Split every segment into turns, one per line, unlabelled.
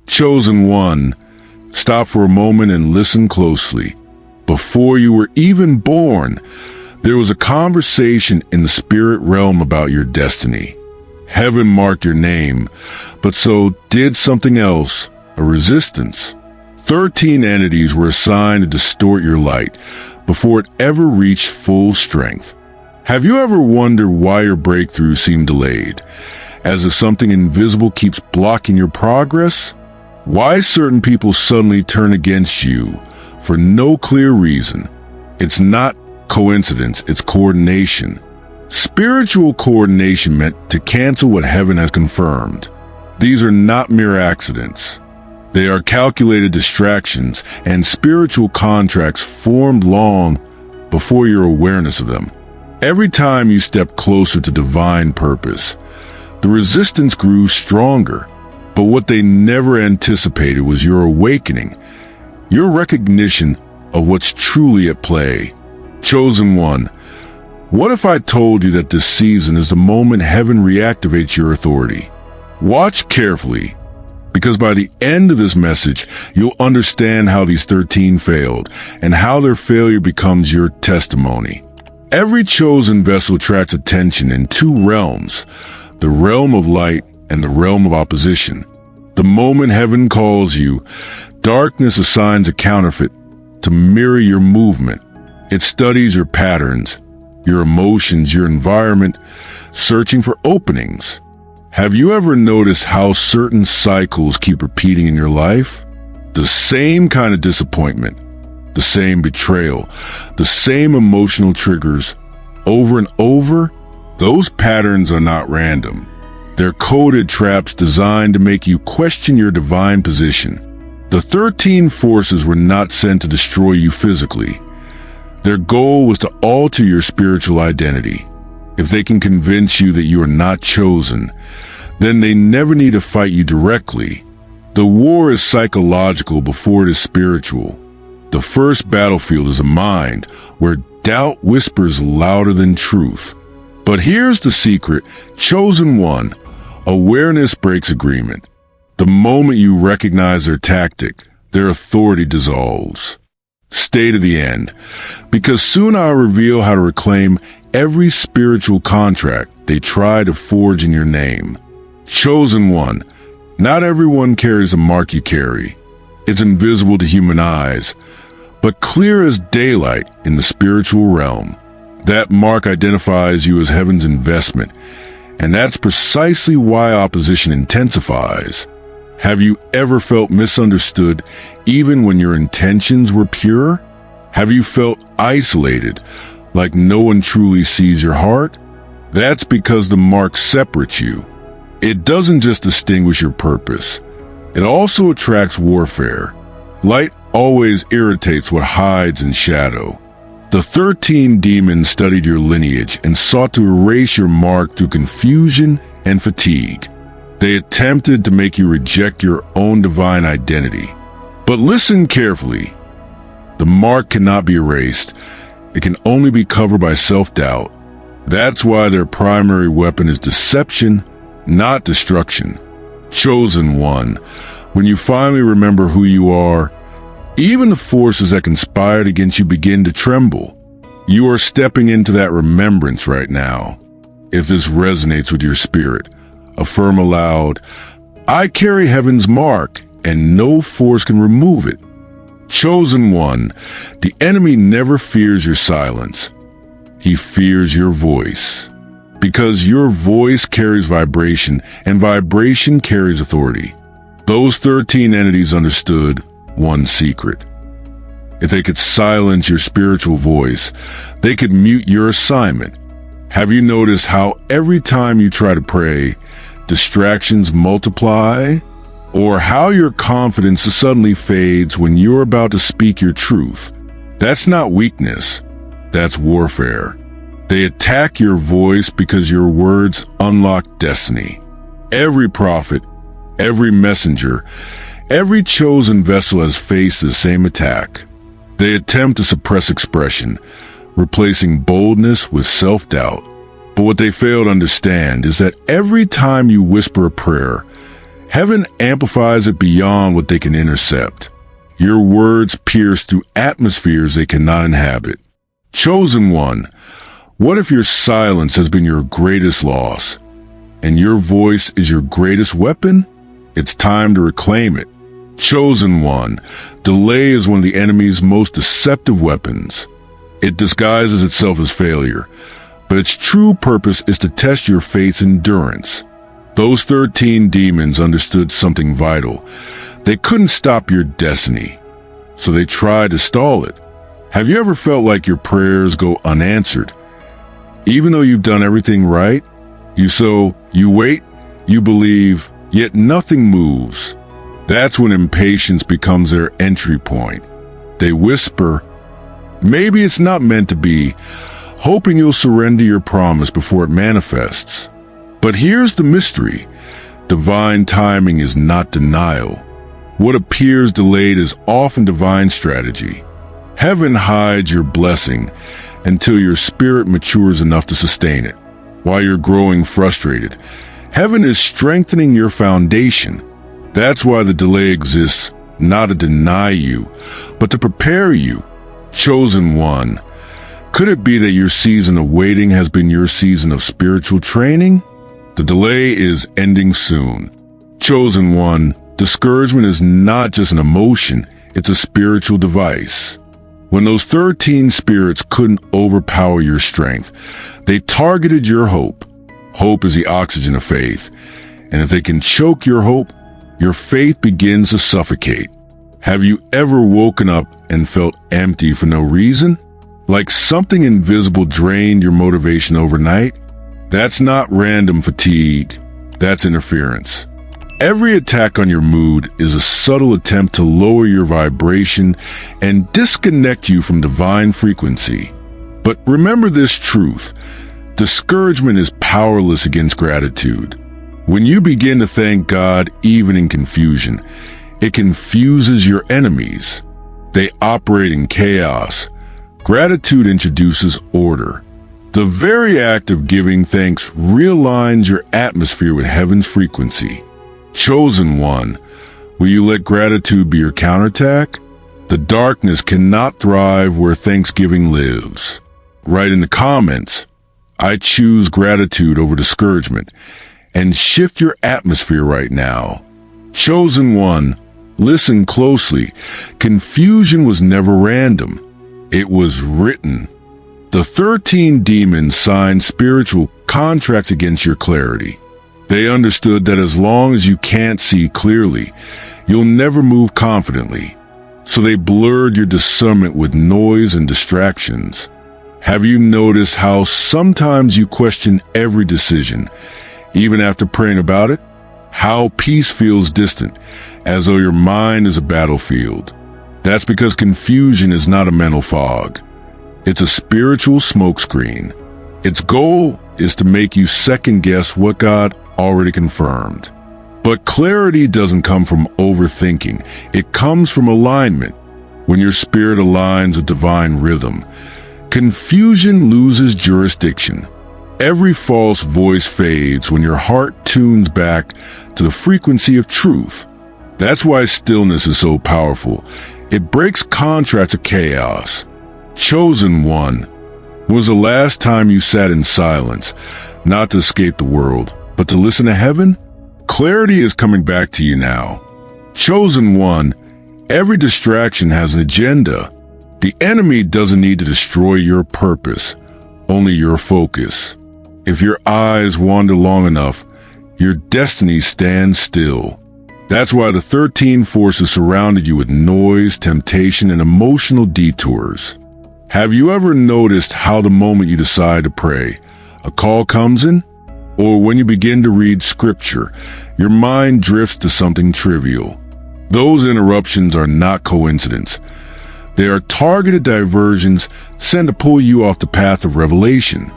Chosen one, stop for a moment and listen closely. Before you were even born, there was a conversation in the spirit realm about your destiny. Heaven marked your name, but so did something else, a resistance. 13 entities were assigned to distort your light before it ever reached full strength. Have you ever wondered why your breakthrough seemed delayed, as if something invisible keeps blocking your progress? Why certain people suddenly turn against you for no clear reason? It's not coincidence, it's coordination. Spiritual coordination meant to cancel what heaven has confirmed. These are not mere accidents. They are calculated distractions and spiritual contracts formed long before your awareness of them. Every time you step closer to divine purpose, the resistance grew stronger. But what they never anticipated was your awakening, your recognition of what's truly at play. Chosen one, what if I told you that this season is the moment heaven reactivates your authority? Watch carefully, because by the end of this message, you'll understand how these 13 failed and how their failure becomes your testimony. Every chosen vessel attracts attention in two realms, the realm of light and the realm of opposition. The moment heaven calls you, darkness assigns a counterfeit to mirror your movement. It studies your patterns, your emotions, your environment, searching for openings. Have you ever noticed how certain cycles keep repeating in your life? The same kind of disappointment, the same betrayal, the same emotional triggers over and over. Those patterns are not random. They're coded traps designed to make you question your divine position. The 13 forces were not sent to destroy you physically. Their goal was to alter your spiritual identity. If they can convince you that you are not chosen, then they never need to fight you directly. The war is psychological before it is spiritual. The first battlefield is a mind where doubt whispers louder than truth. But here's the secret, chosen one. Awareness breaks agreement. The moment you recognize their tactic, their authority dissolves. Stay to the end, because soon I'll reveal how to reclaim every spiritual contract they try to forge in your name. Chosen one, not everyone carries a mark you carry. It's invisible to human eyes, but clear as daylight in the spiritual realm. That mark identifies you as heaven's investment, and that's precisely why opposition intensifies. Have you ever felt misunderstood even when your intentions were pure? Have you felt isolated, like no one truly sees your heart? That's because the mark separates you. It doesn't just distinguish your purpose. It also attracts warfare. Light always irritates what hides in shadow. The 13 demons studied your lineage and sought to erase your mark through confusion and fatigue. They attempted to make you reject your own divine identity. But listen carefully. The mark cannot be erased. It can only be covered by self-doubt. That's why their primary weapon is deception, not destruction. Chosen one, when you finally remember who you are, even the forces that conspired against you begin to tremble. You are stepping into that remembrance right now. If this resonates with your spirit, affirm aloud, I carry heaven's mark, and no force can remove it. Chosen one, the enemy never fears your silence. He fears your voice. Because your voice carries vibration, and vibration carries authority. Those 13 entities understood one secret. If they could silence your spiritual voice, they could mute your assignment. Have you noticed how every time you try to pray, distractions multiply? Or how your confidence suddenly fades when you're about to speak your truth? That's not weakness. That's warfare. They attack your voice because your words unlock destiny. Every prophet, every messenger, every chosen vessel has faced the same attack. They attempt to suppress expression, replacing boldness with self-doubt. But what they fail to understand is that every time you whisper a prayer, Heaven amplifies it beyond what they can intercept. Your words pierce through atmospheres they cannot inhabit. Chosen one, what if your silence has been your greatest loss, and your voice is your greatest weapon? It's time to reclaim it. Chosen one, delay is one of the enemy's most deceptive weapons. It disguises itself as failure, but its true purpose is to test your faith's endurance. Those 13 demons understood something vital. They couldn't stop your destiny, so they tried to stall it. Have you ever felt like your prayers go unanswered? Even though you've done everything right, you wait, you believe, yet nothing moves. That's when impatience becomes their entry point. They whisper, maybe it's not meant to be, hoping you'll surrender your promise before it manifests. But here's the mystery. Divine timing is not denial. What appears delayed is often divine strategy. Heaven hides your blessing until your spirit matures enough to sustain it. While you're growing frustrated, heaven is strengthening your foundation. That's why the delay exists, not to deny you, but to prepare you. Chosen one, could it be that your season of waiting has been your season of spiritual training? The delay is ending soon. Chosen one, discouragement is not just an emotion, it's a spiritual device. When those 13 spirits couldn't overpower your strength, they targeted your hope. Hope is the oxygen of faith. And if they can choke your hope, your faith begins to suffocate. Have you ever woken up and felt empty for no reason? Like something invisible drained your motivation overnight? That's not random fatigue. That's interference. Every attack on your mood is a subtle attempt to lower your vibration and disconnect you from divine frequency. But remember this truth. Discouragement is powerless against gratitude. When you begin to thank God even in confusion, it confuses your enemies. They operate in chaos. Gratitude introduces order. The very act of giving thanks realigns your atmosphere with heaven's frequency. Chosen one, will you let gratitude be your counterattack? The darkness cannot thrive where thanksgiving lives. Write in the comments, I choose gratitude over discouragement, and shift your atmosphere right now. Chosen one, listen closely. Confusion was never random. It was written. The 13 demons signed spiritual contracts against your clarity. They understood that as long as you can't see clearly, you'll never move confidently. So they blurred your discernment with noise and distractions. Have you noticed how sometimes you question every decision, even after praying about it? How peace feels distant, as though your mind is a battlefield. That's because confusion is not a mental fog. It's a spiritual smokescreen. Its goal is to make you second-guess what God already confirmed. But clarity doesn't come from overthinking. It comes from alignment. When your spirit aligns with divine rhythm, confusion loses jurisdiction. Every false voice fades when your heart tunes back to the frequency of truth. That's why stillness is so powerful. It breaks contracts of chaos. Chosen one, when was the last time you sat in silence, not to escape the world, but to listen to heaven? Clarity is coming back to you now. Chosen one, every distraction has an agenda. The enemy doesn't need to destroy your purpose, only your focus. If your eyes wander long enough, your destiny stands still. That's why the 13 forces surrounded you with noise, temptation, and emotional detours. Have you ever noticed how the moment you decide to pray, a call comes in? Or when you begin to read scripture, your mind drifts to something trivial. Those interruptions are not coincidence. They are targeted diversions sent to pull you off the path of revelation.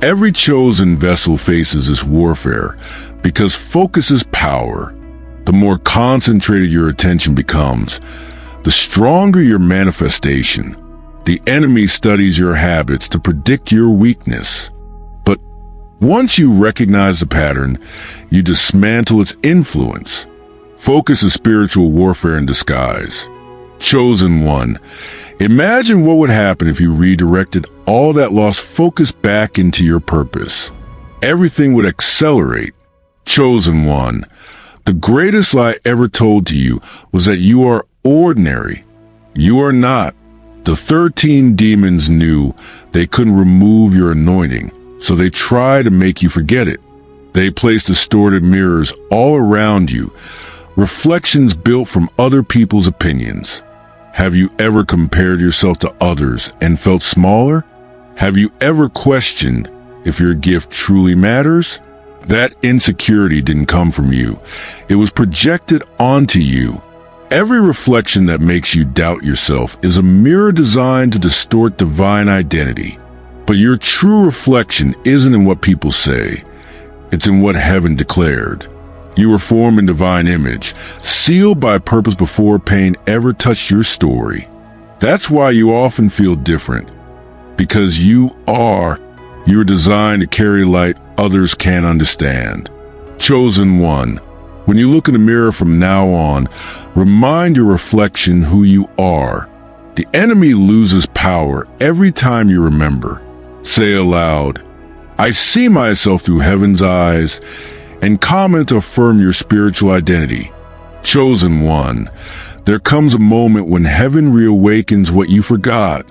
Every chosen vessel faces this warfare because focus is power. The more concentrated your attention becomes, the stronger your manifestation. The enemy studies your habits to predict your weakness. But once you recognize the pattern, you dismantle its influence. Focus is spiritual warfare in disguise. Chosen one, imagine what would happen if you redirected all that lost focus back into your purpose. Everything would accelerate. Chosen one, the greatest lie ever told to you was that you are ordinary. You are not. The 13 demons knew they couldn't remove your anointing, so they tried to make you forget it. They placed distorted mirrors all around you, reflections built from other people's opinions. Have you ever compared yourself to others and felt smaller? Have you ever questioned if your gift truly matters? That insecurity didn't come from you. It was projected onto you. Every reflection that makes you doubt yourself is a mirror designed to distort divine identity. But your true reflection isn't in what people say. It's in what heaven declared. You were formed in divine image, sealed by purpose before pain ever touched your story. That's why you often feel different. Because you're designed to carry light others can't understand. Chosen one, when you look in the mirror from now on, remind your reflection who you are. The enemy loses power every time you remember. Say aloud, I see myself through heaven's eyes, and comment to affirm your spiritual identity. Chosen one, there comes a moment when heaven reawakens what you forgot.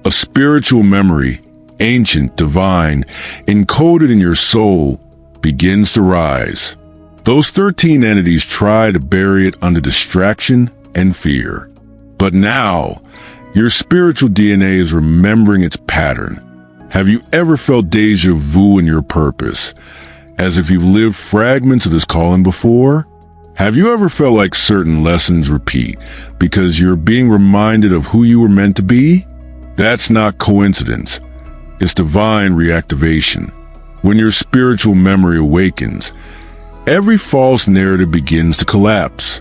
A spiritual memory, ancient, divine, encoded in your soul, begins to rise. Those 13 entities try to bury it under distraction and fear. But now, your spiritual DNA is remembering its pattern. Have you ever felt deja vu in your purpose, as if you've lived fragments of this calling before? Have you ever felt like certain lessons repeat because you're being reminded of who you were meant to be? That's not coincidence. It's divine reactivation. When your spiritual memory awakens, every false narrative begins to collapse.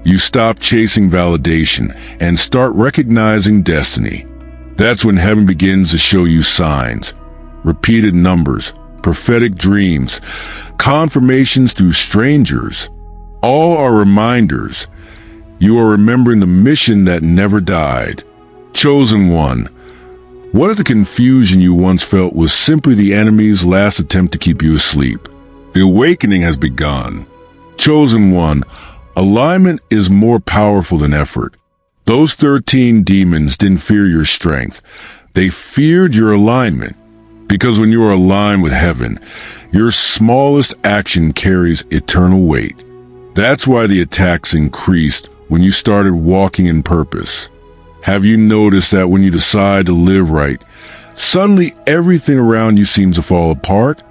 You stop chasing validation and start recognizing destiny. That's when heaven begins to show you signs, repeated numbers, prophetic dreams, confirmations through strangers. All are reminders. You are remembering the mission that never died. Chosen one, what if the confusion you once felt was simply the enemy's last attempt to keep you asleep? The awakening has begun. Chosen one, alignment is more powerful than effort. Those 13 demons didn't fear your strength. They feared your alignment. Because when you are aligned with heaven, your smallest action carries eternal weight. That's why the attacks increased when you started walking in purpose. Have you noticed that when you decide to live right, suddenly everything around you seems to fall apart?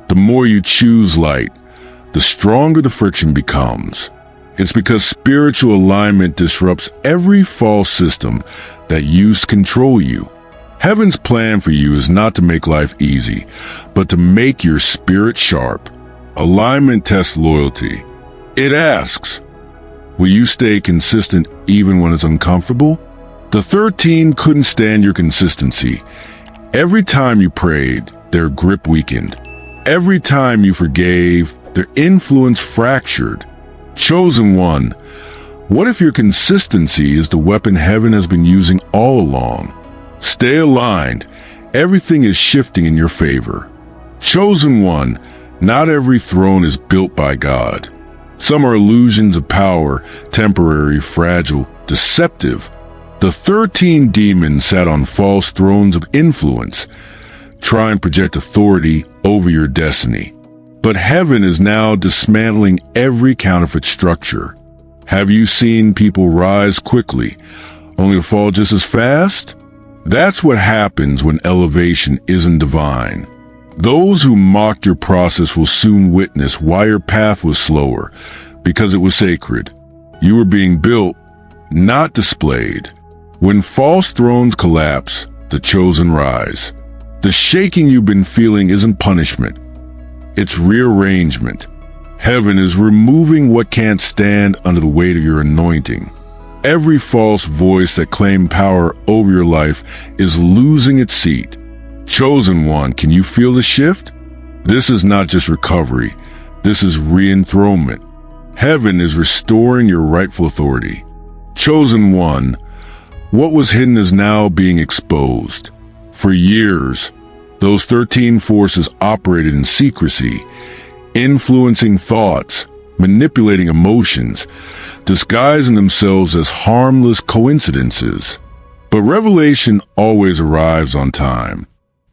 The more you choose light, the stronger the friction becomes. It's because spiritual alignment disrupts every false system that used to control you. Heaven's plan for you is not to make life easy, but to make your spirit sharp. Alignment tests loyalty. It asks, will you stay consistent even when it's uncomfortable? The 13 couldn't stand your consistency. Every time you prayed, their grip weakened. Every time you forgave, their influence fractured. Chosen one, what if your consistency is the weapon heaven has been using all along? Stay aligned. Everything is shifting in your favor. Chosen one, not every throne is built by God. Some are illusions of power, temporary, fragile, deceptive. The 13 demons sat on false thrones of influence, trying to project authority over your destiny. But heaven is now dismantling every counterfeit structure. Have you seen people rise quickly, only to fall just as fast? That's what happens when elevation isn't divine. Those who mocked your process will soon witness why your path was slower, because it was sacred. You were being built, not displayed. When false thrones collapse, the chosen rise. The shaking you've been feeling isn't punishment. It's rearrangement. Heaven is removing what can't stand under the weight of your anointing. Every false voice that claimed power over your life is losing its seat. Chosen one, can you feel the shift? This is not just recovery. This is re-enthronement. Heaven is restoring your rightful authority. Chosen one, what was hidden is now being exposed. For years, those 13 forces operated in secrecy, influencing thoughts, manipulating emotions, disguising themselves as harmless coincidences. But revelation always arrives on time.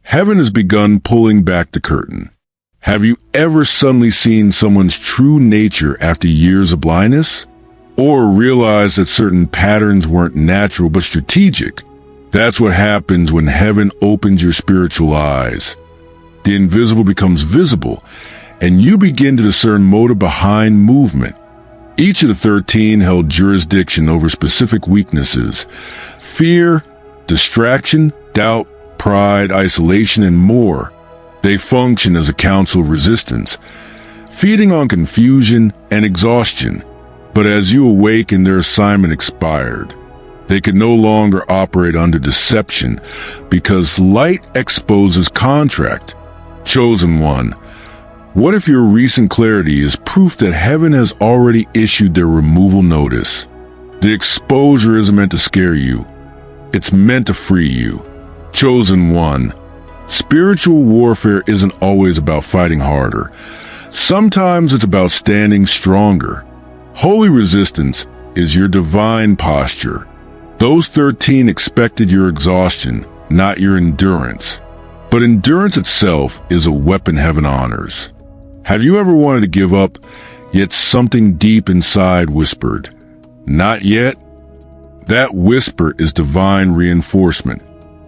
Heaven has begun pulling back the curtain. Have you ever suddenly seen someone's true nature after years of blindness? Or realized that certain patterns weren't natural but strategic? That's what happens when heaven opens your spiritual eyes. The invisible becomes visible, and you begin to discern motive behind movement. Each of the 13 held jurisdiction over specific weaknesses: fear, distraction, doubt, pride, isolation, and more. They function as a council of resistance, feeding on confusion and exhaustion. But as you awaken, their assignment expired. They could no longer operate under deception because light exposes contract. Chosen one, what if your recent clarity is proof that heaven has already issued their removal notice? The exposure isn't meant to scare you. It's meant to free you. Chosen one, spiritual warfare isn't always about fighting harder. Sometimes it's about standing stronger. Holy resistance is your divine posture. Those 13 expected your exhaustion, not your endurance. But endurance itself is a weapon heaven honors. Have you ever wanted to give up, yet something deep inside whispered, "Not yet"? That whisper is divine reinforcement.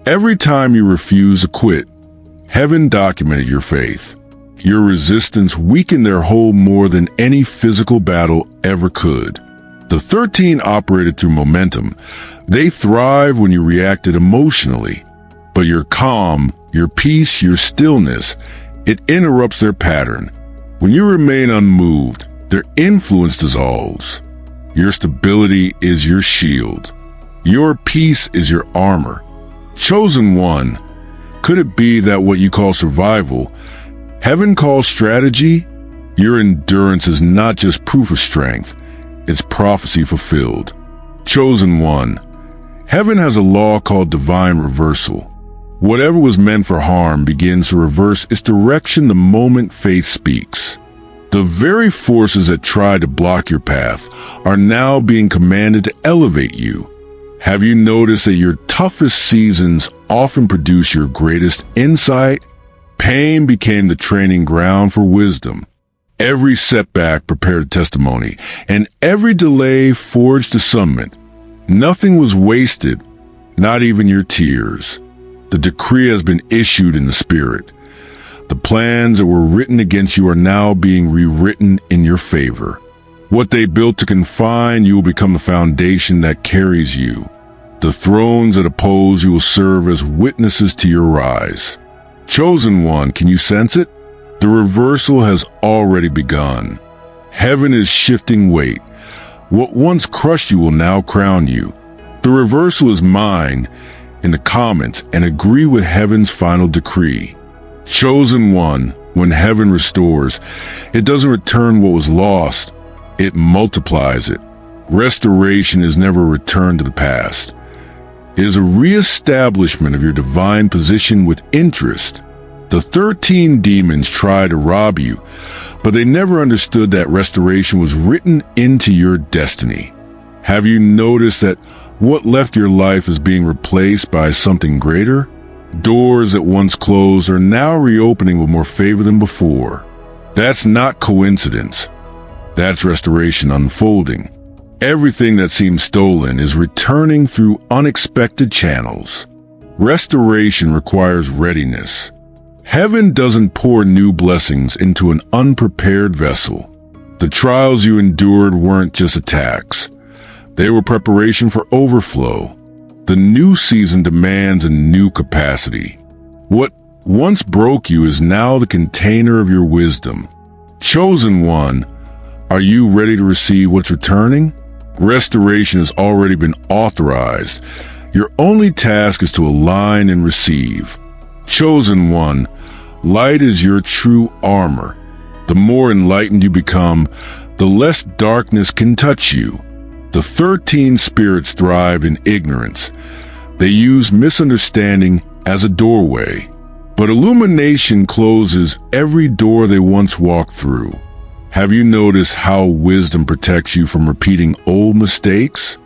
Every time you refuse to quit, heaven documented your faith. Your resistance weakened their hold more than any physical battle ever could. The 13 operated through momentum. They thrive when you reacted emotionally. But your calm, your peace, your stillness, it interrupts their pattern. When you remain unmoved, their influence dissolves. Your stability is your shield. Your peace is your armor. Chosen one, could it be that what you call survival, heaven calls strategy? Your endurance is not just proof of strength, it's prophecy fulfilled. Chosen one, heaven has a law called divine reversal. Whatever was meant for harm begins to reverse its direction the moment faith speaks. The very forces that tried to block your path are now being commanded to elevate you. Have you noticed that your toughest seasons often produce your greatest insight? Pain became the training ground for wisdom. Every setback prepared testimony, and every delay forged discernment. Nothing was wasted, not even your tears. The decree has been issued in the spirit. The plans that were written against you are now being rewritten in your favor. What they built to confine you will become the foundation that carries you. The thrones that oppose you will serve as witnesses to your rise. Chosen one, can you sense it? The reversal has already begun. Heaven is shifting weight. What once crushed you will now crown you. The reversal is mine. In the comments and agree with heaven's final decree. Chosen one, when heaven restores, it doesn't return what was lost, it multiplies it. Restoration is never a return to the past. It is a reestablishment of your divine position with interest. The 13 demons tried to rob you, but they never understood that restoration was written into your destiny. Have you noticed that what left your life is being replaced by something greater? Doors that once closed are now reopening with more favor than before. That's not coincidence. That's restoration unfolding. Everything that seemed stolen is returning through unexpected channels. Restoration requires readiness. Heaven doesn't pour new blessings into an unprepared vessel. The trials you endured weren't just attacks. They were preparation for overflow. The new season demands a new capacity. What once broke you is now the container of your wisdom. Chosen one, are you ready to receive what's returning? Restoration has already been authorized. Your only task is to align and receive. Chosen one, light is your true armor. The more enlightened you become, the less darkness can touch you. The 13 spirits thrive in ignorance. They use misunderstanding as a doorway. But illumination closes every door they once walked through. Have you noticed how wisdom protects you from repeating old mistakes?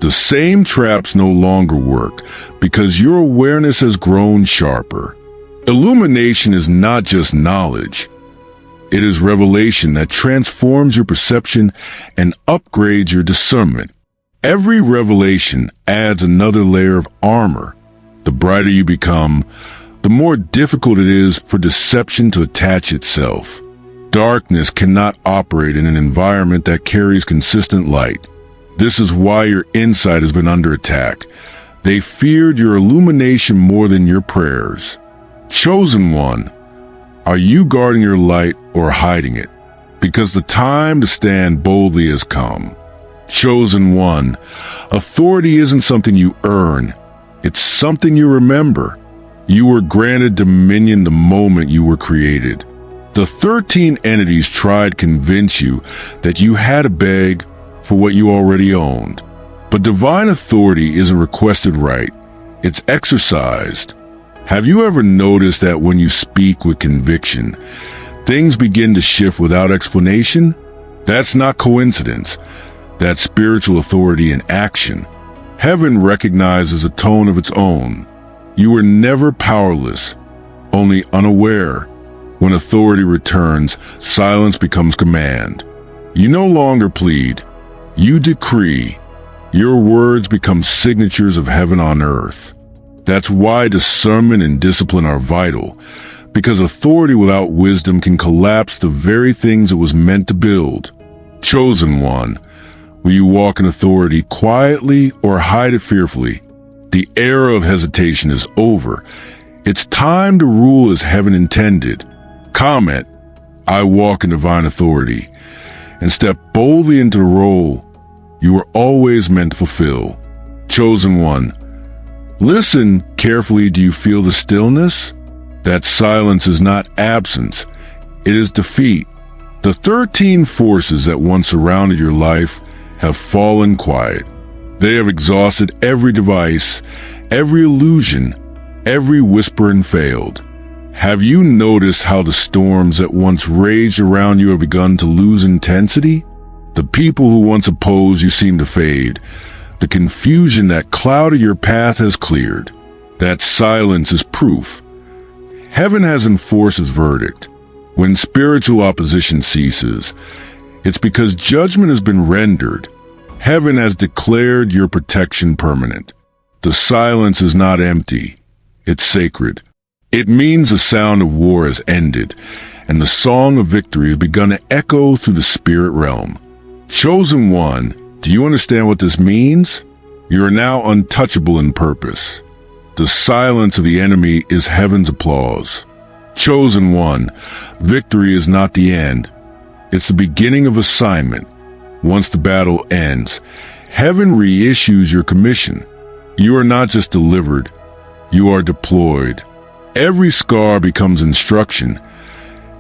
The same traps no longer work because your awareness has grown sharper. Illumination is not just knowledge. It is revelation that transforms your perception and upgrades your discernment. Every revelation adds another layer of armor. The brighter you become, the more difficult it is for deception to attach itself. Darkness cannot operate in an environment that carries consistent light. This is why your insight has been under attack. They feared your illumination more than your prayers. Chosen one, are you guarding your light or hiding it? Because the time to stand boldly has come. Chosen one, authority isn't something you earn. It's something you remember. You were granted dominion the moment you were created. The 13 entities tried to convince you that you had to beg for what you already owned. But divine authority isn't requested right. It's exercised. Have you ever noticed that when you speak with conviction, things begin to shift without explanation? That's not coincidence. That's spiritual authority in action. Heaven recognizes a tone of its own. You were never powerless, only unaware. When authority returns, silence becomes command. You no longer plead. You decree. Your words become signatures of heaven on earth. That's why discernment and discipline are vital, because authority without wisdom can collapse the very things it was meant to build. Chosen one, will you walk in authority quietly or hide it fearfully? The era of hesitation is over. It's time to rule as heaven intended. Comment, I walk in divine authority, and step boldly into the role you were always meant to fulfill. Chosen one, listen carefully. Do you feel the stillness? That silence is not absence. It is defeat. The 13 forces that once surrounded your life have fallen quiet. They have exhausted every device, every illusion, every whisper and failed. Have you noticed how the storms that once raged around you have begun to lose intensity? The people who once opposed you seem to fade. The confusion that clouded your path has cleared. That silence is proof. Heaven has enforced its verdict. When spiritual opposition ceases, it's because judgment has been rendered. Heaven has declared your protection permanent. The silence is not empty. It's sacred. It means the sound of war has ended, and the song of victory has begun to echo through the spirit realm. Chosen one, do you understand what this means? You are now untouchable in purpose. The silence of the enemy is heaven's applause. Chosen one, victory is not the end. It's the beginning of assignment. Once the battle ends, heaven reissues your commission. You are not just delivered, you are deployed. Every scar becomes instruction.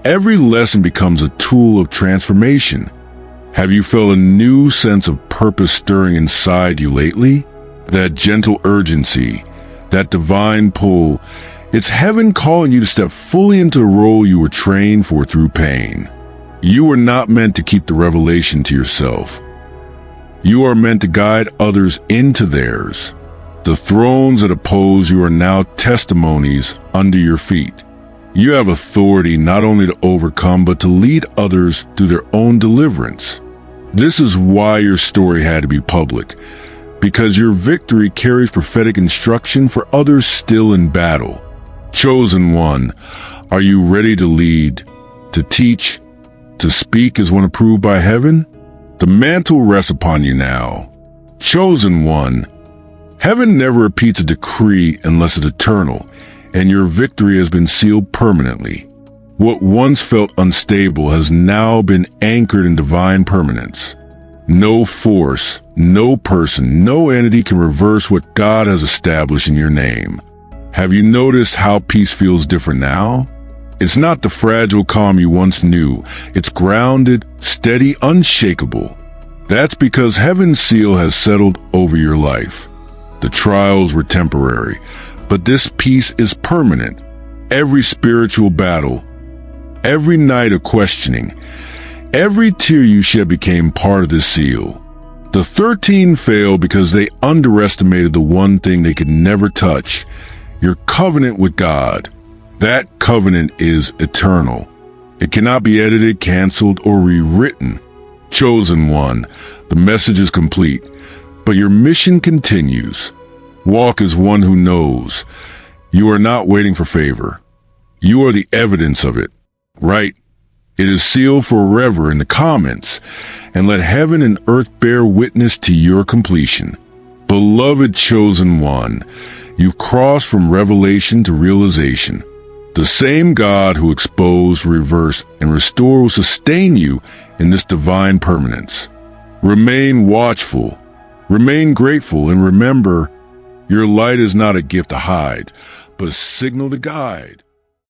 Every lesson becomes a tool of transformation. Have you felt a new sense of purpose stirring inside you lately? That gentle urgency, that divine pull, it's heaven calling you to step fully into the role you were trained for through pain. You were not meant to keep the revelation to yourself. You are meant to guide others into theirs. The thrones that oppose you are now testimonies under your feet. You have authority not only to overcome, but to lead others through their own deliverance. This is why your story had to be public, because your victory carries prophetic instruction for others still in battle. Chosen one, are you ready to lead, to teach, to speak as one approved by heaven? The mantle rests upon you now. Chosen one, heaven never repeats a decree unless it's eternal, and your victory has been sealed permanently. What once felt unstable has now been anchored in divine permanence. No force, no person, no entity can reverse what God has established in your name. Have you noticed how peace feels different now? It's not the fragile calm you once knew. It's grounded, steady, unshakable. That's because heaven's seal has settled over your life. The trials were temporary, but this peace is permanent. Every spiritual battle, every night of questioning, every tear you shed became part of this seal. The 13 failed because they underestimated the one thing they could never touch, your covenant with God. That covenant is eternal. It cannot be edited, canceled, or rewritten. Chosen one, the message is complete, but your mission continues. Walk as one who knows. You are not waiting for favor. You are the evidence of it. Right? It is sealed forever in the comments, and let heaven and earth bear witness to your completion. Beloved chosen one, you've crossed from revelation to realization. The same God who exposed, reversed, and restored will sustain you in this divine permanence. Remain watchful, remain grateful, and remember, your light is not a gift to hide, but a signal to guide.